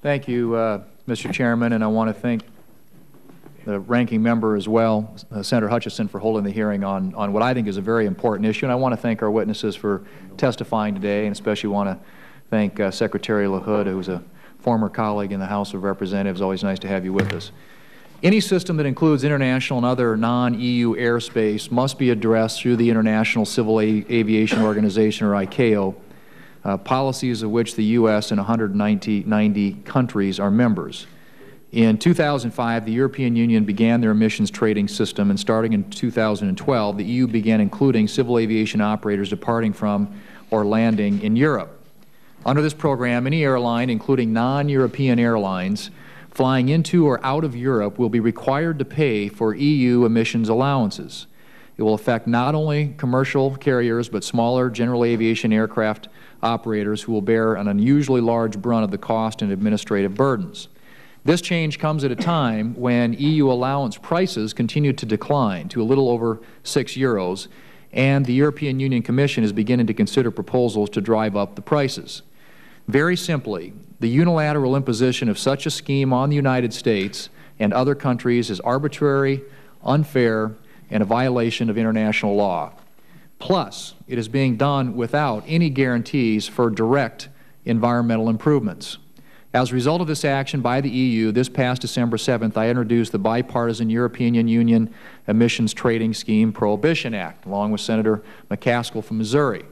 Thank you, Mr. Chairman, and I want to thank the ranking member as well, Senator Hutchison, for holding the hearing on what I think is a very important issue. And I want to thank our witnesses for testifying today, and especially want to thank Secretary LaHood, who is a former colleague in the House of Representatives. Always nice to have you with us. Any system that includes international and other non-EU airspace must be addressed through the International Civil Aviation Organization, or ICAO, policies of which the U.S. and 190 countries are members. In 2005, the European Union began their emissions trading system, and starting in 2012, the EU began including civil aviation operators departing from or landing in Europe. Under this program, any airline, including non-European airlines, flying into or out of Europe will be required to pay for EU emissions allowances. It will affect not only commercial carriers, but smaller general aviation aircraft operators who will bear an unusually large brunt of the cost and administrative burdens. This change comes at a time when EU allowance prices continue to decline to a little over €6, and the European Union Commission is beginning to consider proposals to drive up the prices. Very simply, the unilateral imposition of such a scheme on the United States and other countries is arbitrary, unfair, and a violation of international law. Plus, it is being done without any guarantees for direct environmental improvements. As a result of this action by the EU, this past December 7th, I introduced the bipartisan European Union Emissions Trading Scheme Prohibition Act, along with Senator McCaskill from Missouri.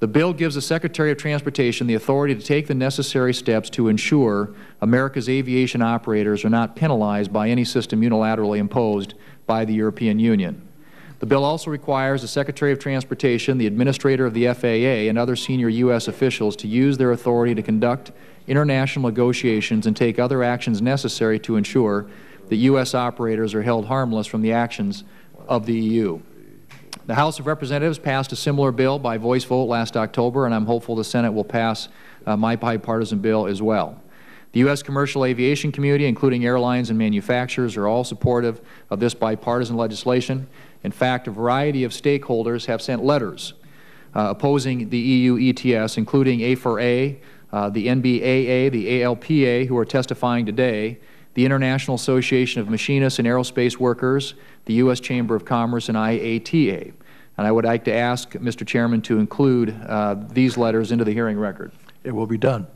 The bill gives the Secretary of Transportation the authority to take the necessary steps to ensure America's aviation operators are not penalized by any system unilaterally imposed by the European Union. The bill also requires the Secretary of Transportation, the Administrator of the FAA, and other senior U.S. officials to use their authority to conduct international negotiations and take other actions necessary to ensure that U.S. operators are held harmless from the actions of the EU. The House of Representatives passed a similar bill by voice vote last October, and I'm hopeful the Senate will pass my bipartisan bill as well. The U.S. commercial aviation community, including airlines and manufacturers, are all supportive of this bipartisan legislation. In fact, a variety of stakeholders have sent letters opposing the EU ETS, including A4A, the NBAA, the ALPA, who are testifying today, the International Association of Machinists and Aerospace Workers, the U.S. Chamber of Commerce, and IATA. And I would like to ask Mr. Chairman to include these letters into the hearing record. It will be done.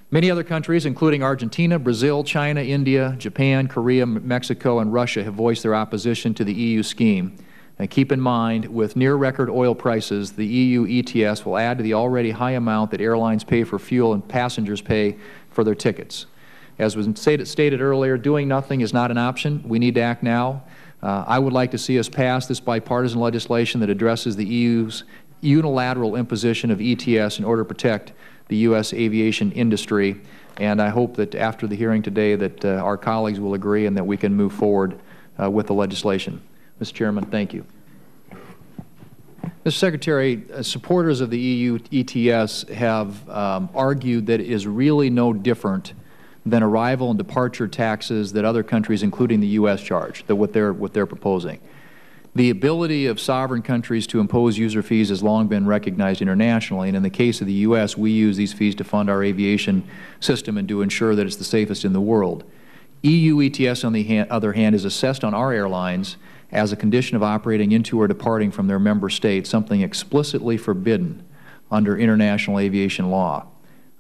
Many other countries, including Argentina, Brazil, China, India, Japan, Korea, Mexico, and Russia, have voiced their opposition to the EU scheme. And keep in mind, with near-record oil prices, the EU ETS will add to the already high amount that airlines pay for fuel and passengers pay for their tickets. As was stated earlier, doing nothing is not an option. We need to act now. I would like to see us pass this bipartisan legislation that addresses the EU's unilateral imposition of ETS in order to protect the U.S. aviation industry. And I hope that after the hearing today that our colleagues will agree and that we can move forward with the legislation. Mr. Chairman, thank you. Mr. Secretary, supporters of the EU ETS have argued that it is really no different than arrival and departure taxes that other countries, including the U.S., charge, what they're proposing. The ability of sovereign countries to impose user fees has long been recognized internationally, and in the case of the U.S., we use these fees to fund our aviation system and to ensure that it's the safest in the world. EU ETS, on the other hand, is assessed on our airlines as a condition of operating into or departing from their member states, something explicitly forbidden under international aviation law.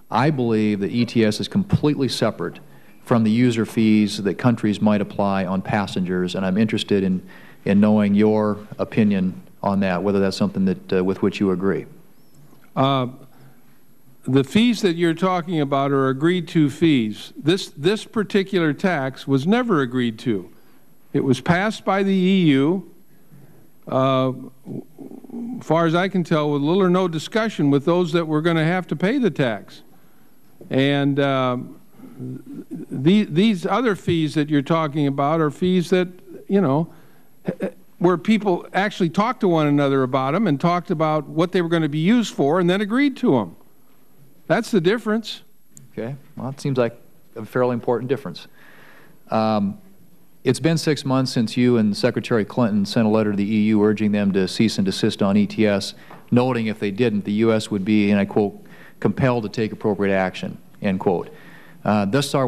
I believe that ETS is completely separate from the user fees that countries might apply on passengers, and I'm interested in knowing your opinion on that, whether that's something that with which you agree. The fees that you're talking about are agreed-to fees. This particular tax was never agreed to. It was passed by the EU, as far as I can tell, with little or no discussion with those that were going to have to pay the tax. And these other fees that you're talking about are fees that, you know, where people actually talked to one another about them and talked about what they were going to be used for and then agreed to them. That's the difference. Okay. Well, it seems like a fairly important difference. It's been 6 months since you and Secretary Clinton sent a letter to the EU urging them to cease and desist on ETS, noting if they didn't, the U.S. would be, and I quote, compelled to take appropriate action, end quote. Thus far,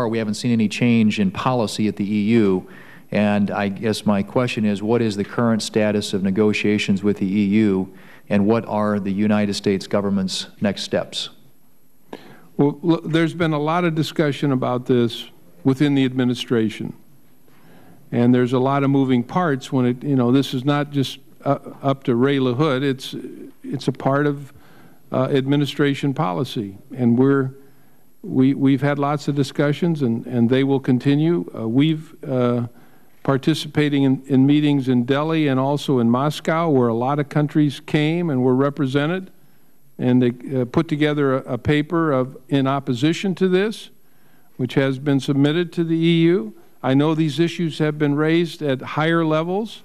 we haven't seen any change in policy at the EU, and I guess my question is, what is the current status of negotiations with the EU, and what are the United States government's next steps? Well, look, there's been a lot of discussion about this within the administration, and there's a lot of moving parts when it, this is not just up to Ray LaHood. It's a part of administration policy, and we've had lots of discussions, and they will continue. We've participating in meetings in Delhi and also in Moscow, where a lot of countries came and were represented, and they put together a paper in opposition to this, which has been submitted to the EU. I know these issues have been raised at higher levels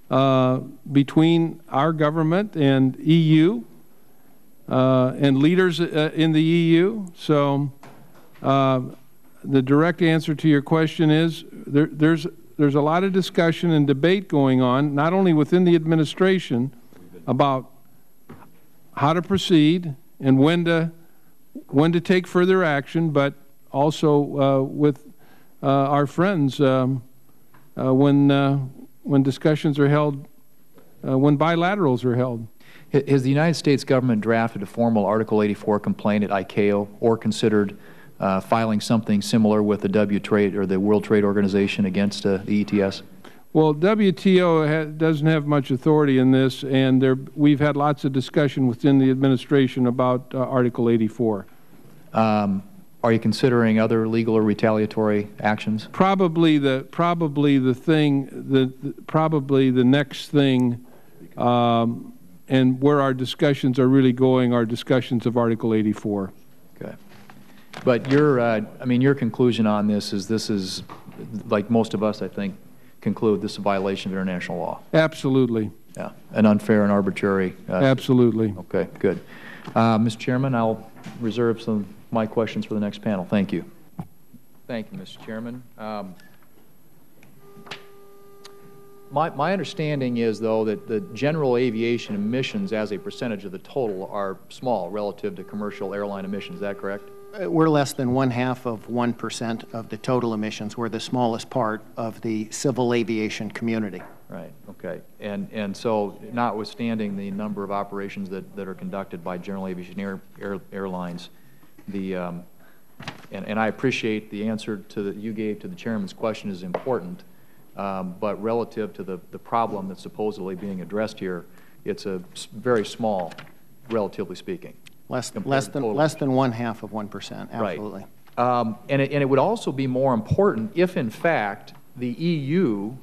between our government and EU and leaders in the EU. So the direct answer to your question is there's a lot of discussion and debate going on, not only within the administration about how to proceed and when to take further action, but also with our friends when discussions are held, when bilaterals are held. Has the United States government drafted a formal Article 84 complaint at ICAO or considered filing something similar with the WTrade or the World Trade Organization against the ETS? Well, WTO doesn't have much authority in this, and we've had lots of discussion within the administration about Article 84. Are you considering other legal or retaliatory actions? Probably the next thing, and where our discussions are really going are discussions of Article 84. Okay. But your conclusion on this is, like most of us, I think, conclude this is a violation of international law. Absolutely. Yeah, an unfair and arbitrary. Absolutely. Okay, good. Mr. Chairman, I'll reserve some of my questions for the next panel. Thank you. Thank you, Mr. Chairman. My understanding is, though, that the general aviation emissions as a percentage of the total are small relative to commercial airline emissions. Is that correct? We're less than 1/2% of the total emissions. We're the smallest part of the civil aviation community. Right. Okay. And so, notwithstanding the number of operations that are conducted by general aviation airlines, and I appreciate the answer that you gave to the chairman's question is important, but relative to the problem that's supposedly being addressed here, it's a very small, relatively speaking. Less than 1/2%. Absolutely. Right. And it would also be more important if, in fact, the EU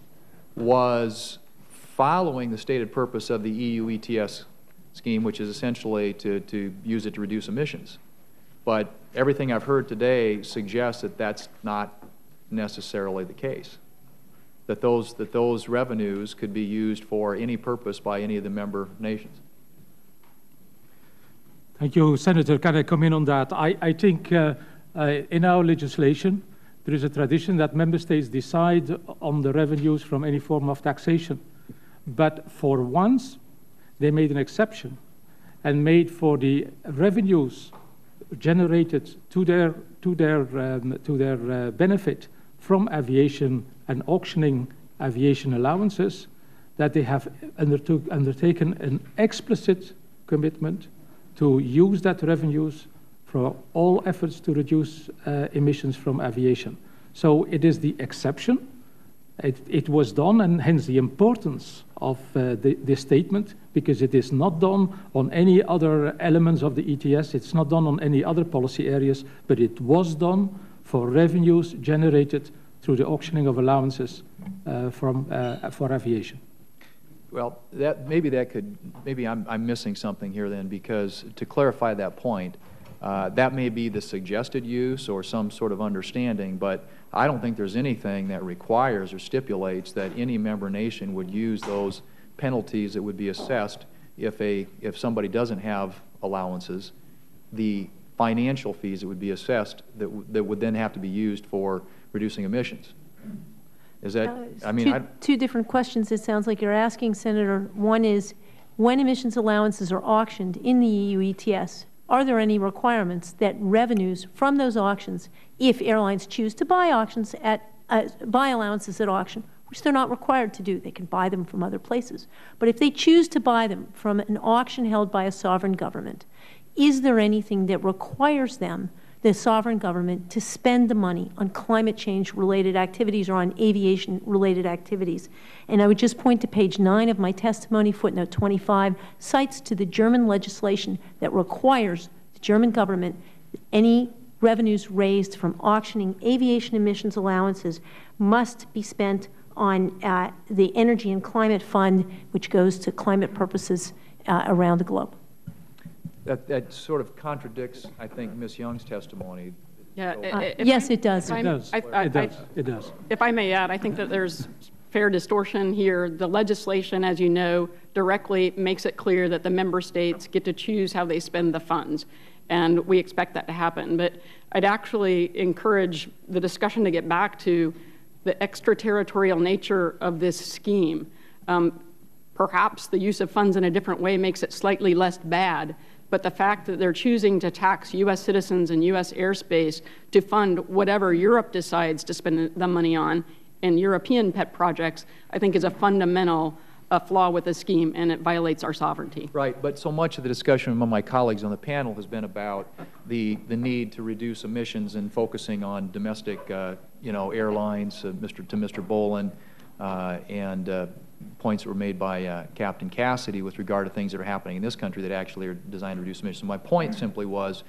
was following the stated purpose of the EU ETS scheme, which is essentially to use it to reduce emissions. But everything I've heard today suggests that that's not necessarily the case. That those revenues could be used for any purpose by any of the member nations. Thank you, Senator. Can I come in on that? I think in our legislation, there is a tradition that member states decide on the revenues from any form of taxation. But for once, they made an exception and made for the revenues generated to their benefit from aviation and auctioning aviation allowances, that they have undertaken an explicit commitment to use that revenues for all efforts to reduce emissions from aviation. So it is the exception. It was done, and hence the importance of this statement, because it is not done on any other elements of the ETS. It's not done on any other policy areas, but it was done for revenues generated through the auctioning of allowances for aviation. Well, maybe I'm missing something here then, because to clarify that point, that may be the suggested use or some sort of understanding, but I don't think there's anything that requires or stipulates that any member nation would use those penalties that would be assessed if somebody doesn't have allowances, the financial fees that would be assessed that would then have to be used for reducing emissions. Is that, two different questions it sounds like you're asking, Senator. One is, when emissions allowances are auctioned in the EU ETS, are there any requirements that revenues from those auctions, if airlines choose to buy buy allowances at auction, which they're not required to do, they can buy them from other places, but if they choose to buy them from an auction held by a sovereign government, is there anything that requires them, the sovereign government, to spend the money on climate change-related activities or on aviation-related activities? And I would just point to page 9 of my testimony, footnote 25, cites to the German legislation that requires the German government any revenues raised from auctioning aviation emissions allowances must be spent on the Energy and Climate Fund, which goes to climate purposes around the globe. That sort of contradicts, I think, Ms. Young's testimony. Yeah, yes, it does. It does. It does. If I may add, I think that there's fair distortion here. The legislation, as you know, directly makes it clear that the member states get to choose how they spend the funds, and we expect that to happen. But I'd actually encourage the discussion to get back to the extraterritorial nature of this scheme. Perhaps the use of funds in a different way makes it slightly less bad, but the fact that they're choosing to tax U.S. citizens and U.S. airspace to fund whatever Europe decides to spend the money on in European pet projects, I think is a fundamental flaw with the scheme, and it violates our sovereignty. Right, but so much of the discussion among my colleagues on the panel has been about the need to reduce emissions and focusing on domestic, airlines, to Mr. Boland, and points that were made by Captain Cassidy with regard to things that are happening in this country that actually are designed to reduce emissions. So my point simply was,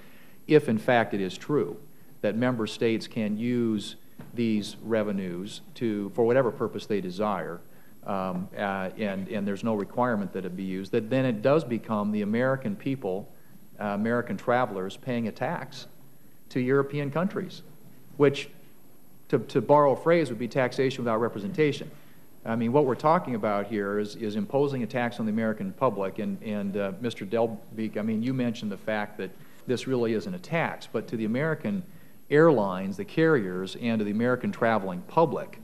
if in fact it is true that member states can use these revenues for whatever purpose they desire, and there's no requirement that it be used, that then it does become the American people, American travelers, paying a tax to European countries, which, to borrow a phrase, would be taxation without representation. I mean, what we're talking about here is imposing a tax on the American public, and Mr. Delbeek, I mean, you mentioned the fact that this really isn't a tax, but to the American airlines, the carriers, and to the American traveling public,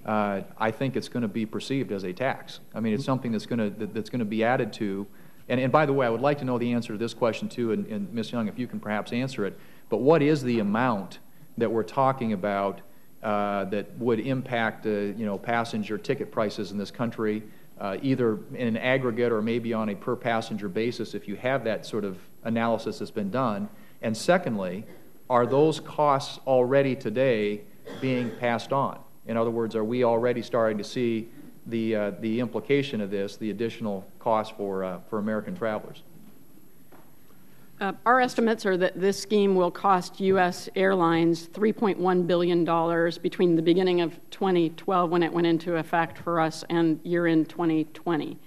I think it's going to be perceived as a tax. I mean, it's something that's going to be added to. And by the way, I would like to know the answer to this question too, and Ms. Young, if you can perhaps answer it. But what is the amount that we're talking about that would impact passenger ticket prices in this country, either in an aggregate or maybe on a per passenger basis, if you have that sort of analysis that's been done? And secondly, are those costs already today being passed on? In other words, are we already starting to see the implication of this, the additional cost for American travelers? Our estimates are that this scheme will cost U.S. airlines $3.1 billion between the beginning of 2012, when it went into effect for us, and year-end 2020.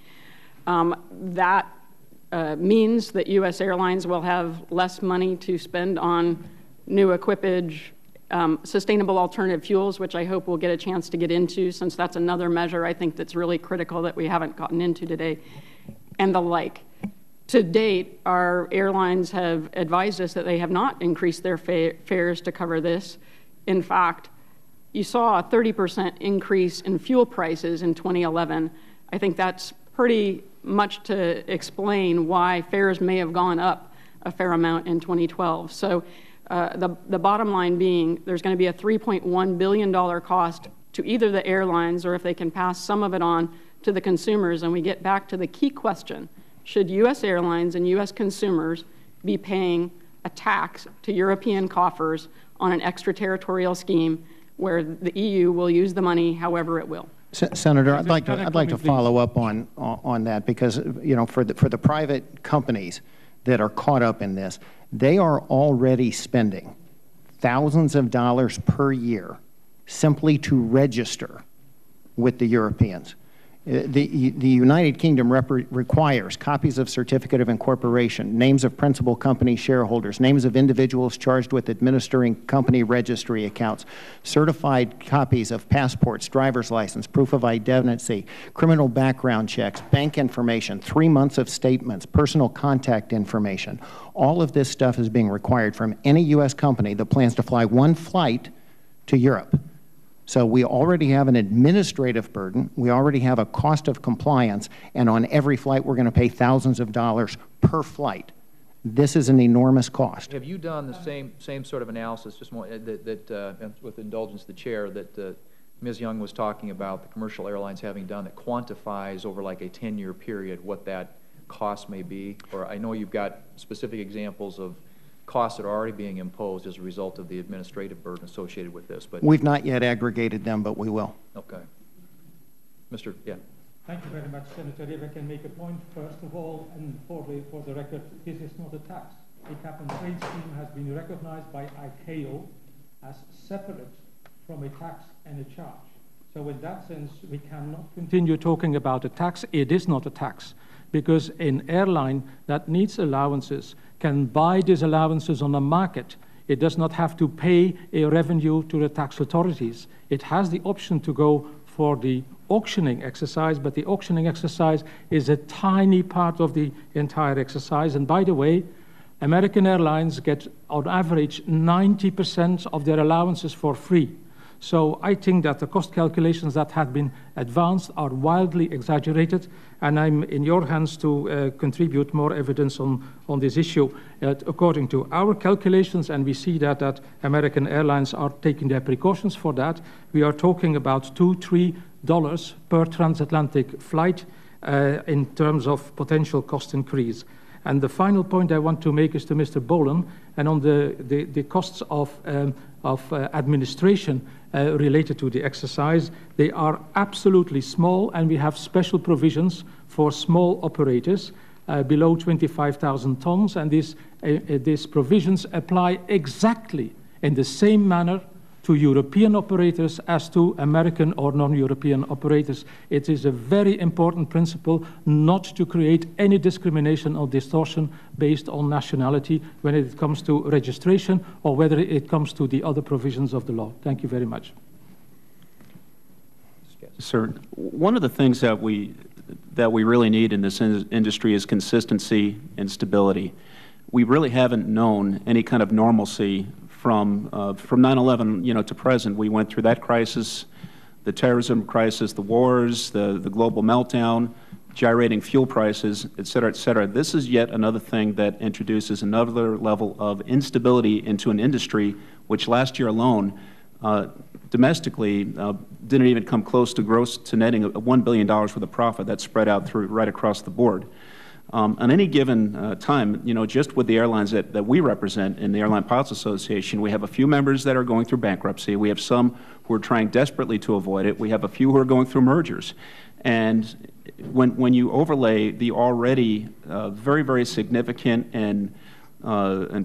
That means that U.S. airlines will have less money to spend on new equipage, sustainable alternative fuels, which I hope we'll get a chance to get into, since that's another measure I think that's really critical that we haven't gotten into today, and the like. To date, our airlines have advised us that they have not increased their fares to cover this. In fact, you saw a 30% increase in fuel prices in 2011. I think that's pretty much to explain why fares may have gone up a fair amount in 2012. So the bottom line being, there's going to be a $3.1 billion cost to either the airlines, or if they can pass some of it on to the consumers. And we get back to the key question: should U.S. airlines and U.S. consumers be paying a tax to European coffers on an extraterritorial scheme where the EU will use the money however it will? Senator, I'd like to follow up on that, because for the private companies that are caught up in this, they are already spending thousands of dollars per year simply to register with the Europeans. The United Kingdom requires copies of certificate of incorporation, names of principal company shareholders, names of individuals charged with administering company registry accounts, certified copies of passports, driver's license, proof of identity, criminal background checks, bank information, 3 months of statements, personal contact information. All of this stuff is being required from any U.S. company that plans to fly one flight to Europe. So we already have an administrative burden, we already have a cost of compliance, and on every flight we're going to pay thousands of dollars per flight. This is an enormous cost. Have you done the same sort of analysis, just more, with indulgence of the chair, that Ms. Young was talking about, the commercial airlines having done, that quantifies over like a 10-year period what that cost may be? Or I know you've got specific examples of costs that are already being imposed as a result of the administrative burden associated with this, but... We've not yet aggregated them, but we will. Okay. Yeah. Thank you very much, Senator. If I can make a point, first of all, and for the record, this is not a tax. The cap-and-trade scheme has been recognized by ICAO as separate from a tax and a charge. So in that sense, we cannot continue talking about a tax. It is not a tax, because an airline that needs allowances can buy these allowances on the market. It does not have to pay a revenue to the tax authorities. It has the option to go for the auctioning exercise, but the auctioning exercise is a tiny part of the entire exercise. And by the way, American Airlines get, on average, 90% of their allowances for free. So I think that the cost calculations that have been advanced are wildly exaggerated, and I'm in your hands to contribute more evidence on this issue. According to our calculations, and we see that American Airlines are taking their precautions for that, we are talking about $2–3 per transatlantic flight in terms of potential cost increase. And the final point I want to make is to Mr. Boland, and on the costs of administration related to the exercise. They are absolutely small, and we have special provisions for small operators below 25,000 tons, and these provisions apply exactly in the same manner to European operators as to American or non-European operators. It is a very important principle not to create any discrimination or distortion based on nationality when it comes to registration or whether it comes to the other provisions of the law. Thank you very much. Sir, one of the things that we really need in this industry is consistency and stability. We really haven't known any kind of normalcy from 9/11, to present. We went through that crisis, the terrorism crisis, the wars, the global meltdown, gyrating fuel prices, et cetera, et cetera. This is yet another thing that introduces another level of instability into an industry which last year alone, domestically, didn't even come close to netting $1 billion worth of profit. That's spread out right across the board. On any given time, just with the airlines that we represent in the Airline Pilots Association, we have a few members that are going through bankruptcy. We have some who are trying desperately to avoid it. We have a few who are going through mergers. And when you overlay the already very, very significant and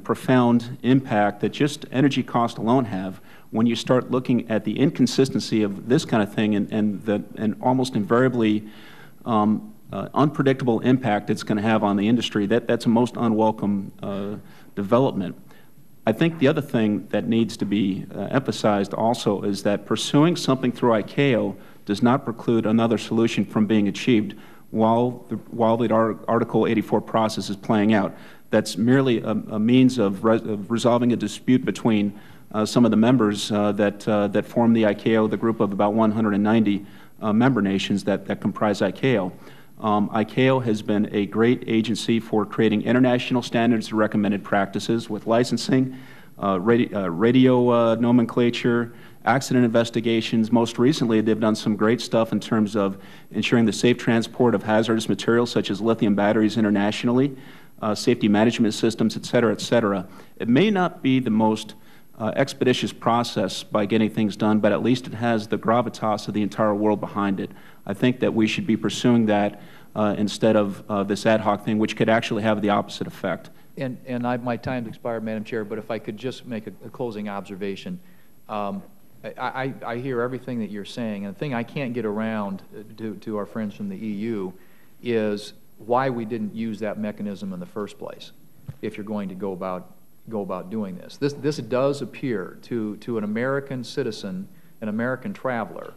profound impact that just energy costs alone have, when you start looking at the inconsistency of this kind of thing and almost invariably unpredictable impact it's going to have on the industry, that's a most unwelcome development. I think the other thing that needs to be emphasized also is that pursuing something through ICAO does not preclude another solution from being achieved while the Article 84 process is playing out. That's merely a means of resolving a dispute between some of the members that form the ICAO, the group of about 190 member nations that comprise ICAO. ICAO has been a great agency for creating international standards and recommended practices with licensing, radio nomenclature, accident investigations. Most recently, they've done some great stuff in terms of ensuring the safe transport of hazardous materials such as lithium batteries internationally, safety management systems, et cetera, et cetera. It may not be the most expeditious process by getting things done, but at least it has the gravitas of the entire world behind it. I think that we should be pursuing that instead of this ad hoc thing, which could actually have the opposite effect. And my time's expired, Madam Chair, but if I could just make a closing observation. I hear everything that you're saying, and the thing I can't get around to our friends from the EU is why we didn't use that mechanism in the first place if you're going to go about doing this. This does appear to an American citizen, an American traveler,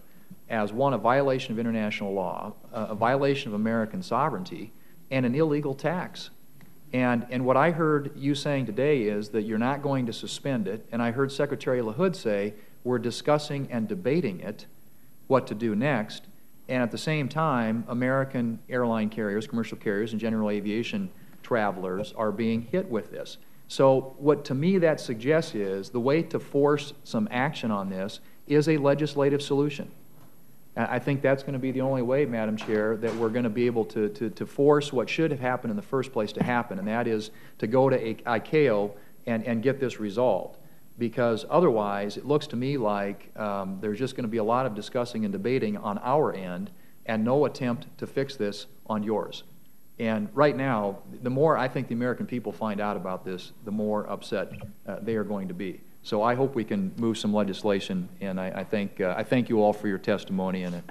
as one, a violation of international law, a violation of American sovereignty, and an illegal tax. And what I heard you saying today is that you're not going to suspend it, and I heard Secretary LaHood say we're discussing and debating it, what to do next, and at the same time, American airline carriers, commercial carriers, and general aviation travelers are being hit with this. So what to me that suggests is the way to force some action on this is a legislative solution. I think that's going to be the only way, Madam Chair, that we're going to be able to force what should have happened in the first place to happen, and that is to go to ICAO and get this resolved. Because otherwise, it looks to me like there's just going to be a lot of discussing and debating on our end and no attempt to fix this on yours. And right now, the more I think the American people find out about this, the more upset they are going to be. So I hope we can move some legislation, and I thank you all for your testimony, and